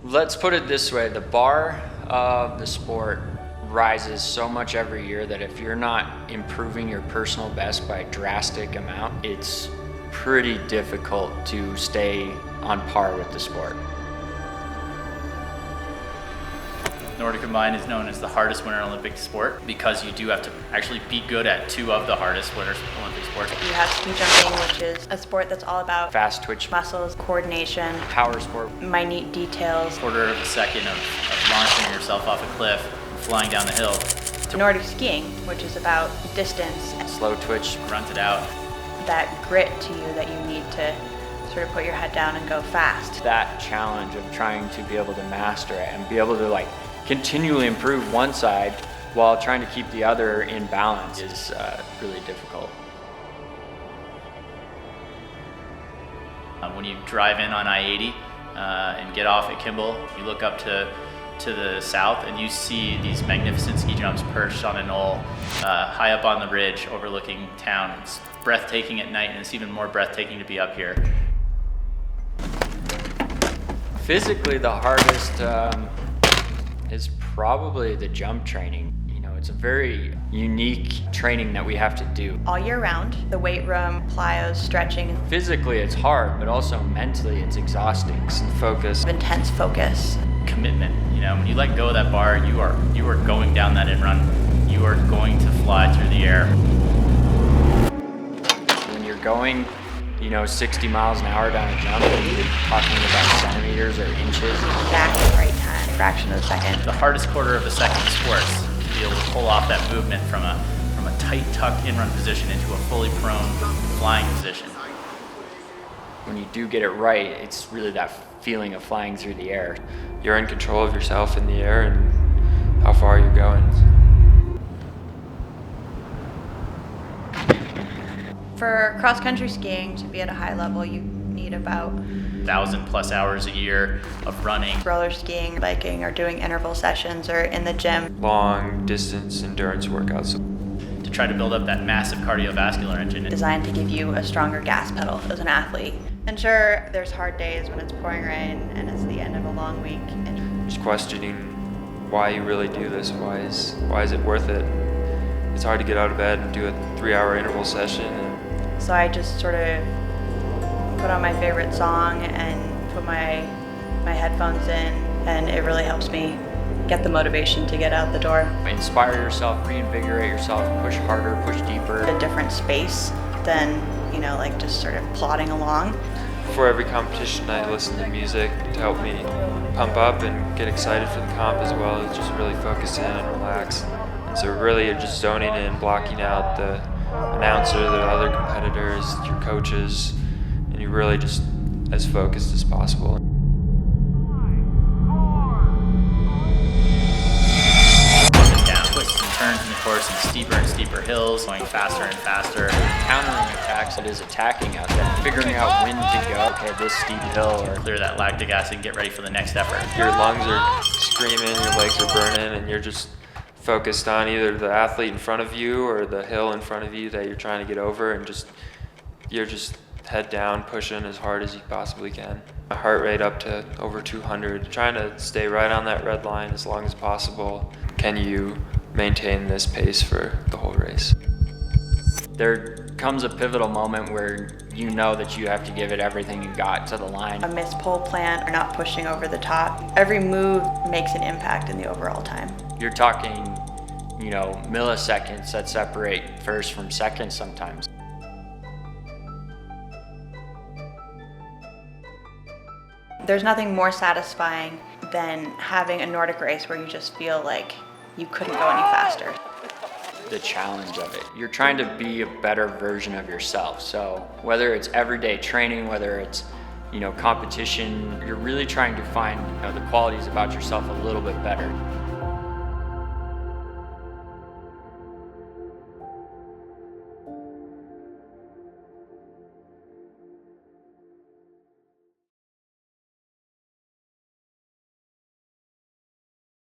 Let's put it this way, the bar of the sport rises so much every year that if you're not improving your personal best by a drastic amount, it's pretty difficult to stay on par with the sport. Nordic combined is known as the hardest winter Olympic sport because you do have to actually be good at two of the hardest winter Olympic sports. You have ski jumping, which is a sport that's all about Fast twitch, muscles, coordination, power sport, minute details. Quarter of a second of launching yourself off a cliff, flying down the hill. Nordic skiing, which is about distance, slow twitch, Grunt it out. that grit to you that you need to sort of put your head down and go fast. that challenge of trying to be able to master it and be able to continually improve one side while trying to keep the other in balance is really difficult. When you drive in on I-80 and get off at Kimball, you look up to the south and you see these magnificent ski jumps perched on a knoll high up on the ridge overlooking town. It's breathtaking at night, and it's even more breathtaking to be up here. Physically, the hardest is probably the jump training. It's a very unique training that we have to do. All year round, the weight room, plyos, stretching, Physically, it's hard, but also mentally, it's exhausting. Some focus. intense focus. Commitment. When you let go of that bar, you are going down that in run. You are going to fly through the air. When you're going, 60 miles an hour down a jump, and you're talking about centimeters or inches. Exactly right time, fraction of a second. The hardest quarter of a second in sports, to be able to pull off that movement from a tight tucked in-run position into a fully prone flying position. When you do get it right, it's really that feeling of flying through the air. You're in control of yourself in the air and how far you're going. For cross-country skiing, to be at a high level, you need about 1,000+ hours a year of running. roller skiing, biking, or doing interval sessions, or in the gym. Long distance endurance workouts. To try to build up that massive cardiovascular engine. Designed to give you a stronger gas pedal as an athlete. And sure, there's hard days when it's pouring rain and it's the end of a long week. And Just questioning why you really do this. Why is it worth it? It's hard to get out of bed and do a 3-hour interval session. And so I just sort of put on my favorite song and put my headphones in, and it really helps me get the motivation to get out the door. Inspire yourself, reinvigorate yourself, push harder, push deeper. A different space than, just sort of plodding along. before every competition, I listen to music to help me pump up and get excited for the comp, as well as just really focus in and relax. And so really you're just zoning in, blocking out the announcer, the other competitors, your coaches, and you're really just as focused as possible. Twists and turns in the course and steeper hills, going faster and faster. Countering attacks, that is attacking out there, figuring out when to go. Okay, this steep hill, or Clear that lactic acid and get ready for the next effort. Your lungs are screaming, your legs are burning, and you're just focused on either the athlete in front of you or the hill in front of you that you're trying to get over, and you're just head down, pushing as hard as you possibly can. My heart rate up to over 200, trying to stay right on that red line as long as possible. Can you maintain this pace for the whole race? there comes a pivotal moment where you know that you have to give it everything you got to the line. A missed pole plant or not pushing over the top. Every move makes an impact in the overall time. You're talking, milliseconds that separate first from second sometimes. There's nothing more satisfying than having a Nordic race where you just feel like you couldn't go any faster. The challenge of it. You're trying to be a better version of yourself. So whether it's everyday training, whether it's, competition, you're really trying to find the qualities about yourself a little bit better.